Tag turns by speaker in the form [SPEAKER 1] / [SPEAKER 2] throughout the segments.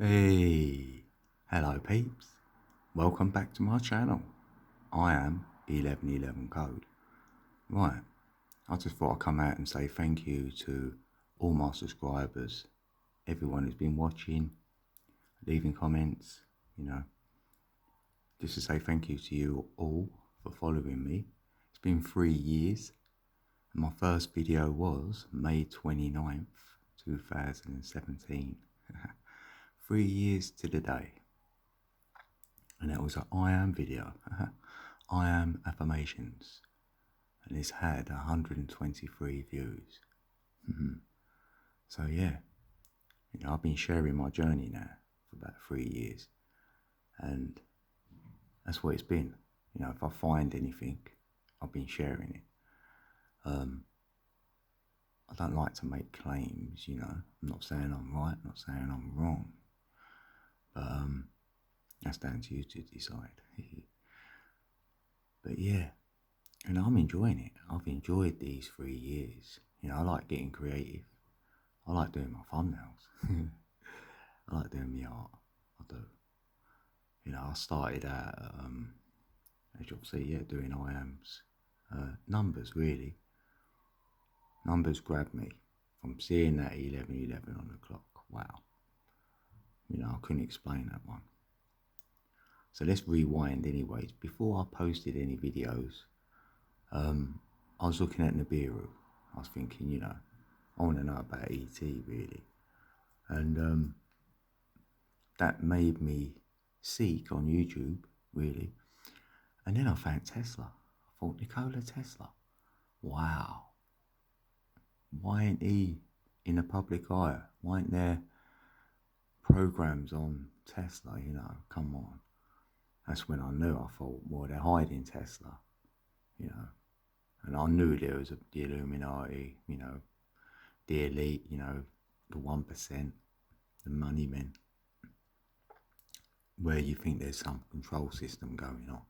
[SPEAKER 1] Hey, hello peeps, welcome back to my channel. I am 1111 Code. Right, I just thought I'd come out and say thank you to all my subscribers, everyone who's been watching, leaving comments, just to say thank you to you all for following me. It's been 3 years, and my first video was May 29th, 2017. 3 years to the day. And that was an I am video. I am affirmations. And it's had 123 views. So yeah, I've been sharing my journey now for about 3 years. And that's what it's been. If I find anything, I've been sharing it. I don't like to make claims, I'm not saying I'm right, not saying I'm wrong. But that's down to you to decide. But yeah, and I'm enjoying it. I've enjoyed these 3 years. I like getting creative. I like doing my thumbnails. I like doing my art. I do. I started out, as you'll see, doing IAMs. Numbers, really. Numbers grabbed me from seeing that 11:11 on the clock. Wow. I couldn't explain that one. So let's rewind anyways. Before I posted any videos, I was looking at Nibiru. I was thinking, I want to know about ET really. And that made me seek on YouTube, really. And then I found Tesla. I thought, Nikola Tesla. Wow. Why ain't he in the public eye? Why ain't there programs on Tesla, come on. That's when I knew. I thought, well, they're hiding Tesla, And I knew there was the Illuminati, the elite, the 1%, the money men, where you think there's some control system going on.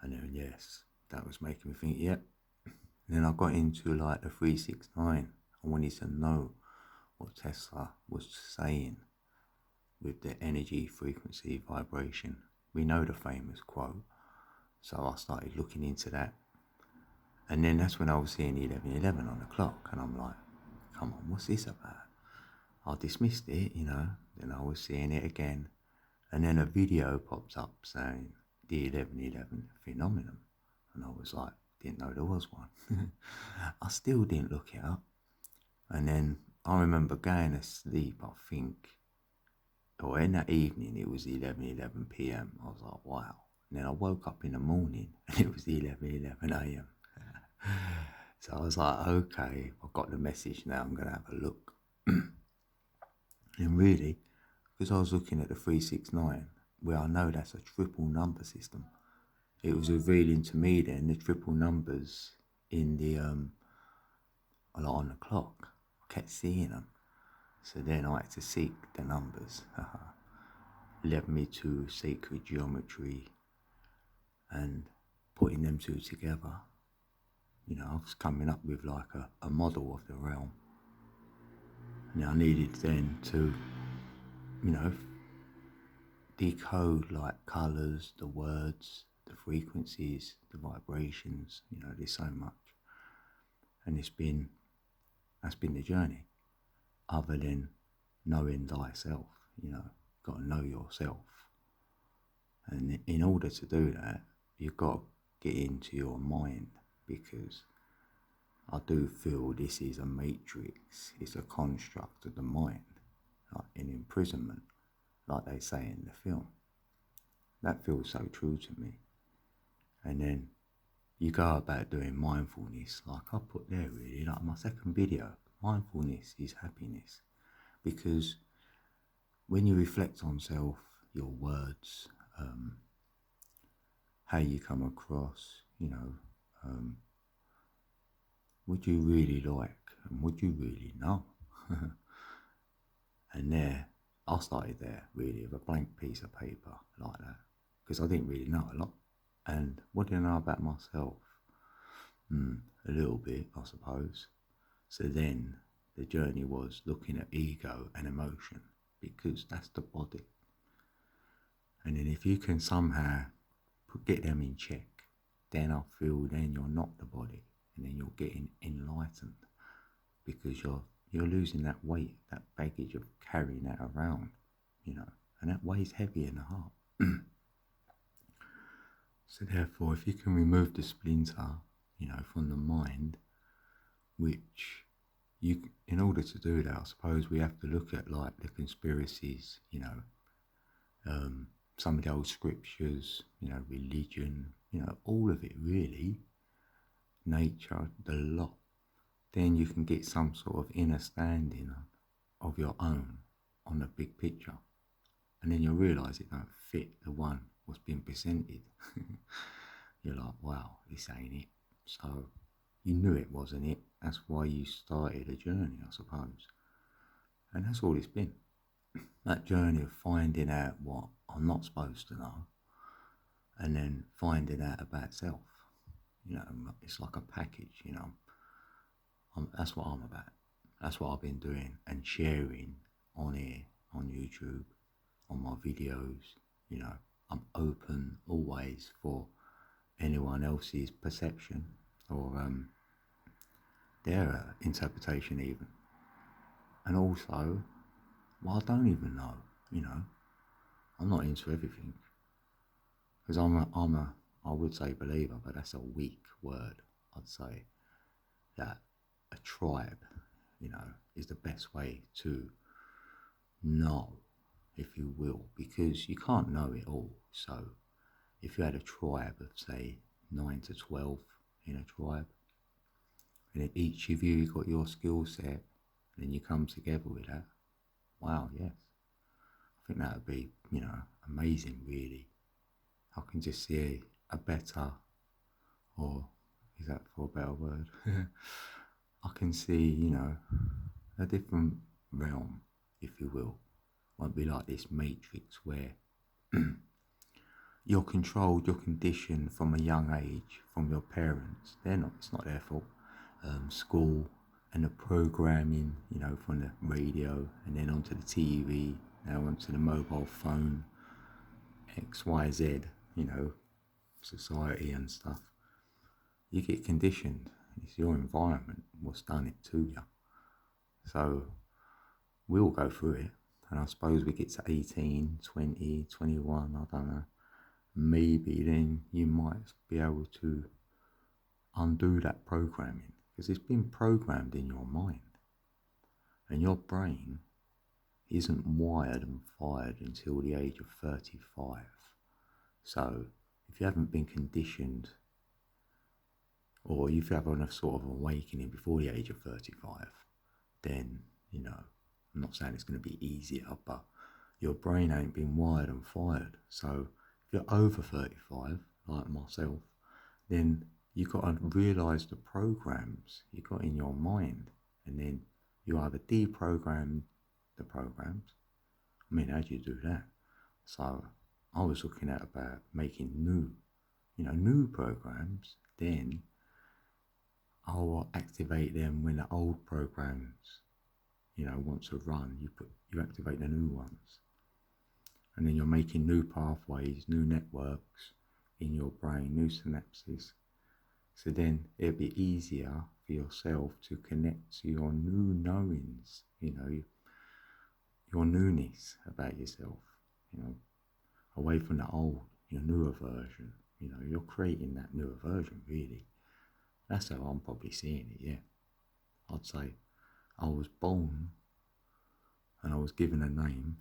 [SPEAKER 1] And then, yes, that was making me think, yep. And then I got into like the 369. I wanted to know what Tesla was saying with the energy, frequency, vibration. We know the famous quote. So I started looking into that. And then that's when I was seeing 11:11 on the clock. And I'm like, come on, what's this about? I dismissed it, Then I was seeing it again. And then a video pops up saying the 11:11 phenomenon. And I was like, didn't know there was one. I still didn't look it up. And then I remember going to sleep, I think, or in that evening, it was 11:11 p.m. I was like, wow. And then I woke up in the morning and it was 11:11 a.m. So I was like, okay, I've got the message now, I'm going to have a look. And really, because I was looking at the 369, where I know that's a triple number system, it was revealing to me then the triple numbers in the, on the clock. I kept seeing them. So then I had to seek the numbers. Led me to sacred geometry and putting them two together. I was coming up with like a model of the realm. And I needed then to, decode like colours, the words, the frequencies, the vibrations, there's so much. And that's been the journey. Other than knowing thyself, got to know yourself. And in order to do that, you've got to get into your mind, because I do feel this is a matrix. It's a construct of the mind, like an imprisonment, like they say in the film. That feels so true to me. And then you go about doing mindfulness, like I put there really, like my second video. Mindfulness is happiness, because when you reflect on self, your words, how you come across, what you really like and what you really know. And there, I started there really with a blank piece of paper like that, because I didn't really know a lot. And what do I know about myself? A little bit, I suppose. So then the journey was looking at ego and emotion. because that's the body. And then if you can somehow get them in check, then I feel then you're not the body, and then you're getting enlightened, because you're losing that weight, that baggage of carrying that around, and that weighs heavy in the heart. So therefore, if you can remove the splinter, from the mind, which in order to do that, I suppose we have to look at like the conspiracies, some of the old scriptures, religion, all of it really, nature, the lot. Then you can get some sort of understanding of your own on the big picture. And then you'll realise it don't fit the one what's been presented. You're like, wow, this ain't it. So you knew it wasn't it. That's why you started a journey, I suppose. And that's all it's been. That journey of finding out what I'm not supposed to know, and then finding out about self. It's like a package, that's what I'm about. That's what I've been doing and sharing on here, on YouTube, on my videos. I'm open always for anyone else's perception or their interpretation even. And also, I don't even know, I'm not into everything. Because I would say believer, but that's a weak word. I'd say that a tribe, is the best way to know, if you will, because you can't know it all. So if you had a tribe of, say, 9 to 12 in a tribe, and then each of you got your skill set, and then you come together with that, wow, yes. I think that would be, amazing, really. I can just see a better, or is that for a better word? I can see, a different realm, if you will. Won't be like this matrix where you're controlled, you're conditioned from a young age from your parents. It's not their fault. School and the programming, from the radio and then onto the TV, now onto the mobile phone, XYZ, society and stuff. You get conditioned. It's your environment what's done it to you. So we all go through it. And I suppose we get to 18, 20, 21, I don't know. Maybe then you might be able to undo that programming, because it's been programmed in your mind. And your brain isn't wired and fired until the age of 35. So if you haven't been conditioned, or if you have a sort of awakening before the age of 35, then, I'm not saying it's going to be easier, but your brain ain't been wired and fired. So if you're over 35, like myself, then you've got to realise the programs you got in your mind, and then you either deprogram the programs. I mean, how do you do that? So I was looking at about making new programs, then I'll activate them when the old programs, want to run. You activate the new ones. And then you're making new pathways, new networks in your brain, new synapses. So then it'll be easier for yourself to connect to your new knowings, your newness about yourself, away from the old, your newer version. You're creating that newer version, really. That's how I'm probably seeing it, yeah. I'd say I was born and I was given a name,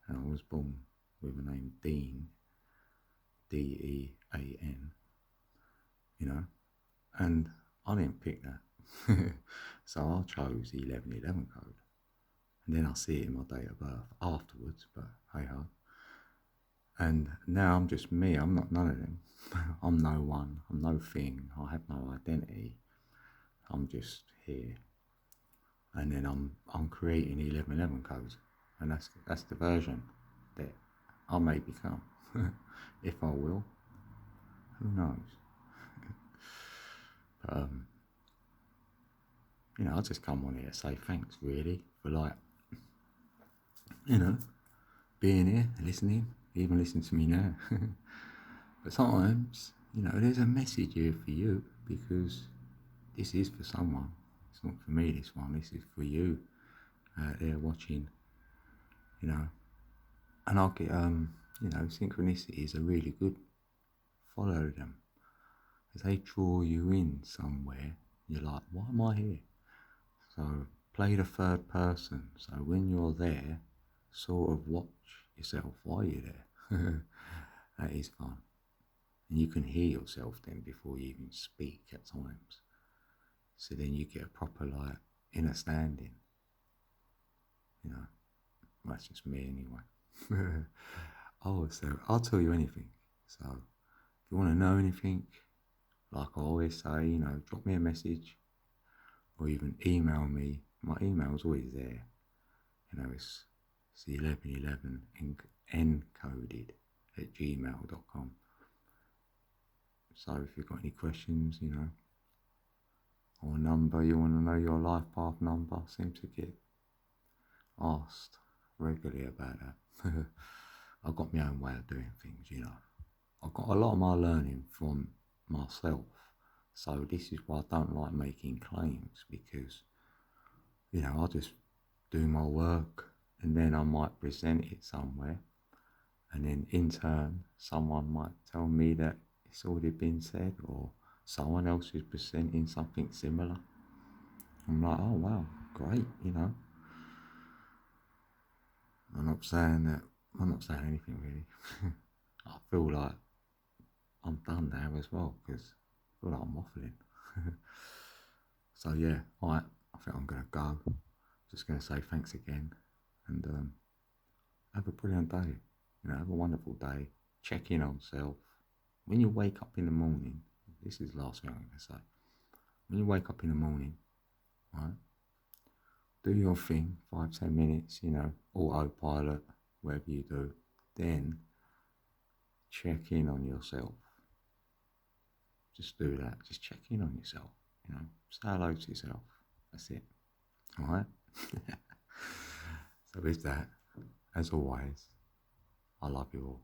[SPEAKER 1] and I was born with a name Dean, D-E-A-N, and I didn't pick that. So I chose the 1111 code, and then I see it in my date of birth afterwards, but hey ho. And now I'm just me, I'm not none of them. I'm no one, I'm no thing, I have no identity. I'm just here. And then I'm creating the 1111 codes, and that's the version that I may become. If I will, who knows? But I just come on here to say thanks, really, for you know, being here, listening, even listening to me now. But sometimes, you know, there's a message here for you, because this is for someone. It's not for me, this one. This is for you out there watching, you know. And I'll get, you know, synchronicities are really good. Follow them. As they draw you in somewhere, you're like, why am I here? So play the third person. So when you're there, sort of watch yourself while you're there. That is fun. And you can hear yourself then before you even speak at times. So then you get a proper like inner standing. You know, that's just me anyway. Oh, so I'll tell you anything. So if you want to know anything, like I always say, you know, drop me a message or even email me. My email's always there. You know, it's 1111 encoded at gmail.com. So if you've got any questions, you know, or a number, you want to know your life path number, I seem to get asked regularly about that. I've got my own way of doing things, you know. I've got a lot of my learning from myself. So this is why I don't like making claims, because, you know, I just do my work and then I might present it somewhere, and then in turn someone might tell me that it's already been said, or someone else is presenting something similar. I'm like, oh wow, great, you know. I'm not saying anything really. I feel like I'm done now as well, because I feel like I'm waffling. So yeah, alright, I think I'm gonna go. Just gonna say thanks again, and have a brilliant day. You know, have a wonderful day. Check in on self. When you wake up in the morning, this is the last thing I'm gonna say. When you wake up in the morning, right, do your thing, 5-10 minutes, you know, autopilot, whatever you do. Then check in on yourself. Just do that. Just check in on yourself. You know, say hello to yourself. That's it. All right. So with that, as always, I love you all.